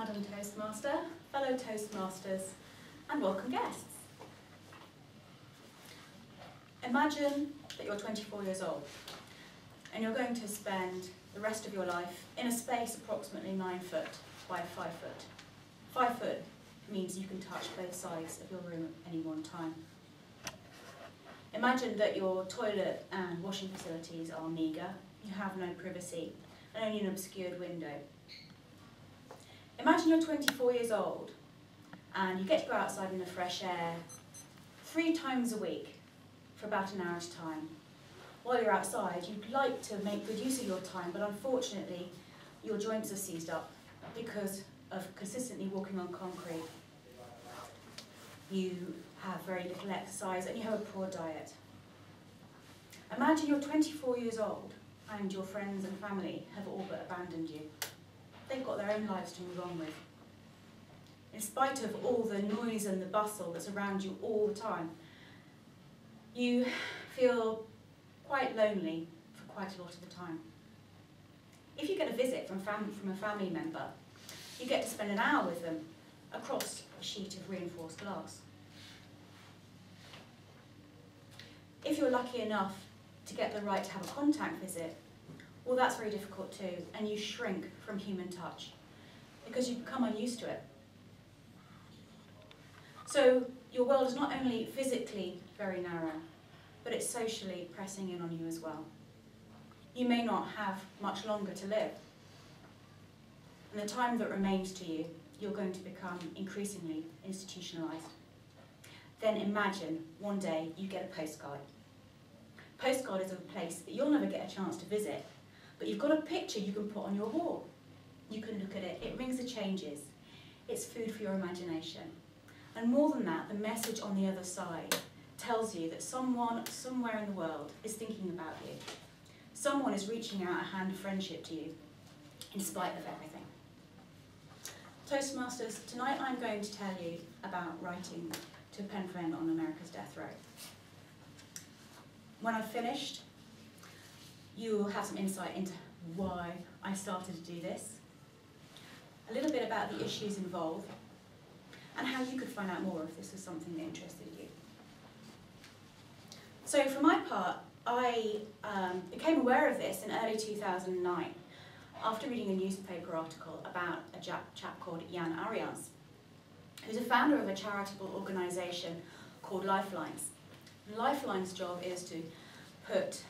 Madam Toastmaster, fellow Toastmasters, and welcome guests. Imagine that you're 24 years old and you're going to spend the rest of your life in a space approximately 9 foot by 5 foot. 5 foot means you can touch both sides of your room at any one time. Imagine that your toilet and washing facilities are meagre, you have no privacy, and only an obscured window. Imagine you're 24 years old and you get to go outside in the fresh air 3 times a week for about an hour at a time. While you're outside, you'd like to make good use of your time, but unfortunately your joints are seized up because of consistently walking on concrete. You have very little exercise and you have a poor diet. Imagine you're 24 years old and your friends and family have all but abandoned you. They've got their own lives to move on with. In spite of all the noise and the bustle that's around you all the time, you feel quite lonely for quite a lot of the time. If you get a visit from a family member, you get to spend an hour with them across a sheet of reinforced glass. If you're lucky enough to get the right to have a contact visit, well, that's very difficult too, and you shrink from human touch because you become unused to it. So your world is not only physically very narrow, but it's socially pressing in on you as well. You may not have much longer to live, and the time that remains to you, you're going to become increasingly institutionalized. Then imagine one day you get a postcard. Postcard is a place that you'll never get a chance to visit, but you've got a picture you can put on your wall. You can look at it, it rings the changes. It's food for your imagination. And more than that, the message on the other side tells you that someone somewhere in the world is thinking about you. Someone is reaching out a hand of friendship to you, in spite of everything. Toastmasters, tonight I'm going to tell you about writing to a pen friend on America's death row. When I've finished, you'll have some insight into why I started to do this, a little bit about the issues involved, and how you could find out more if this was something that interested you. So for my part, I became aware of this in early 2009 after reading a newspaper article about a chap called Jan Arians, who's a founder of a charitable organisation called Lifelines. And Lifeline's job is to put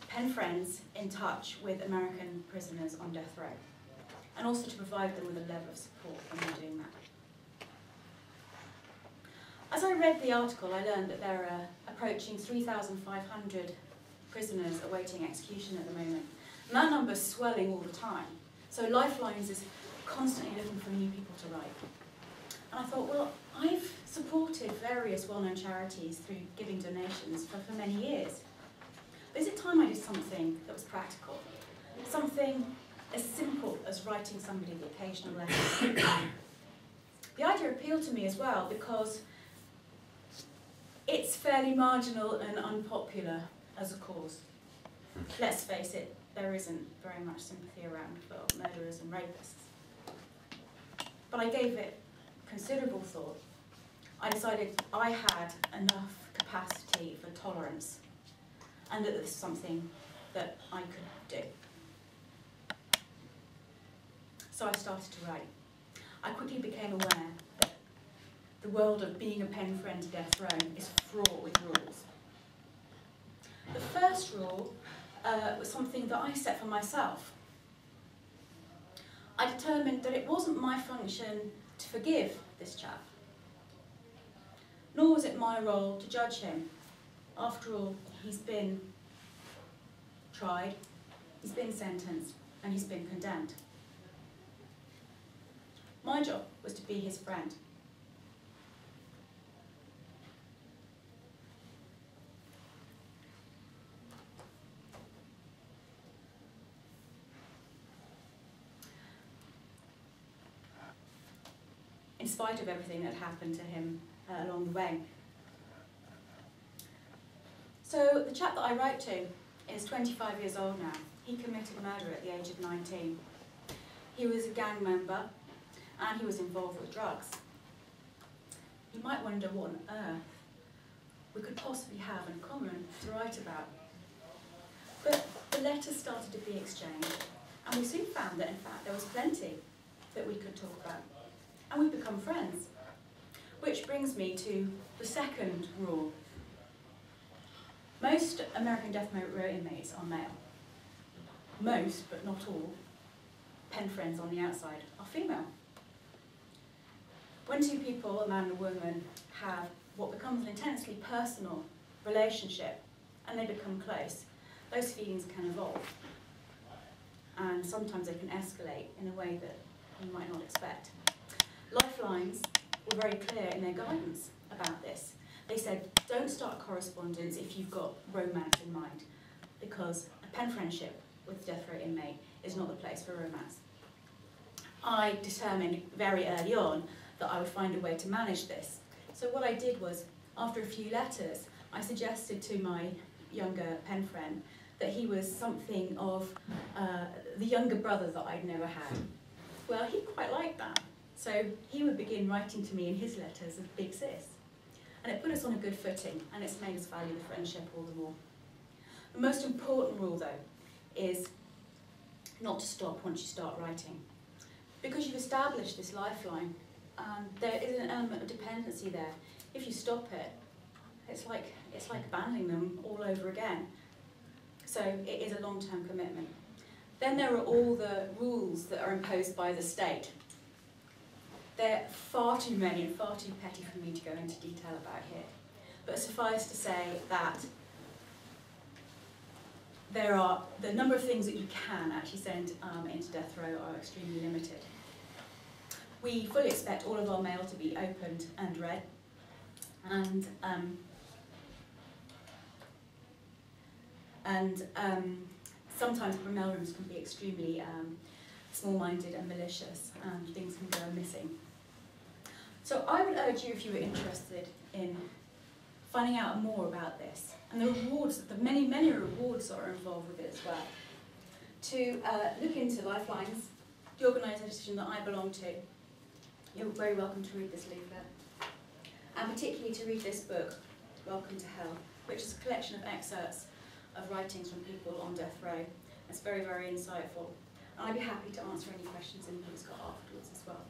pen friends in touch with American prisoners on death row, and also to provide them with a level of support when they're doing that. As I read the article, I learned that there are approaching 3,500 prisoners awaiting execution at the moment, and that number's swelling all the time. So Lifelines is constantly looking for new people to write. And I thought, well, I've supported various well-known charities through giving donations for many years. But is it time I did something that was practical? Something as simple as writing somebody the occasional letter. The idea appealed to me as well because it's fairly marginal and unpopular as a cause. Let's face it, there isn't very much sympathy around for murderers and rapists. But I gave it considerable thought. I decided I had enough capacity for tolerance and that this was something that I could do. So I started to write. I quickly became aware that the world of being a pen friend to death row is fraught with rules. The first rule was something that I set for myself. I determined that it wasn't my function to forgive this chap, nor was it my role to judge him. After all, he's been tried, he's been sentenced, and he's been condemned. My job was to be his friend. In spite of everything that happened to him along the way. So the chap that I write to is 25 years old now. He committed murder at the age of 19. He was a gang member, and he was involved with drugs. You might wonder what on earth we could possibly have in common to write about. But the letters started to be exchanged, and we soon found that in fact there was plenty that we could talk about. And we've become friends. Which brings me to the second rule. Most American death row inmates are male. Most, but not all, pen friends on the outside are female. When two people, a man and a woman, have what becomes an intensely personal relationship and they become close, those feelings can evolve. And sometimes they can escalate in a way that you might not expect. Lifelines were very clear in their guidance about this. They said, don't start correspondence if you've got romance in mind, because a pen friendship with a death row inmate is not the place for romance. I determined very early on that I would find a way to manage this. So what I did was, after a few letters, I suggested to my younger pen friend that he was something of the younger brother that I'd never had. Well, he quite liked that. So he would begin writing to me in his letters as Big Sis. And it put us on a good footing, and it's made us value the friendship all the more. The most important rule, though, is not to stop once you start writing. Because you've established this lifeline, there is an element of dependency there. If you stop it, it's like abandoning them all over again. So it is a long-term commitment. Then there are all the rules that are imposed by the state. They're far too many and far too petty for me to go into detail about here. But suffice to say that the number of things that you can actually send into death row are extremely limited. We fully expect all of our mail to be opened and read, and sometimes the mail rooms can be extremely small-minded and malicious, and things can go missing. So I would urge you, if you were interested in finding out more about this, and the rewards, the many, many rewards that are involved with it as well, to look into Lifelines, the organisation that I belong to. You're very welcome to read this leaflet, and particularly to read this book, Welcome to Hell, which is a collection of excerpts of writings from people on death row. It's very, very insightful, and I'd be happy to answer any questions anybody's got afterwards as well.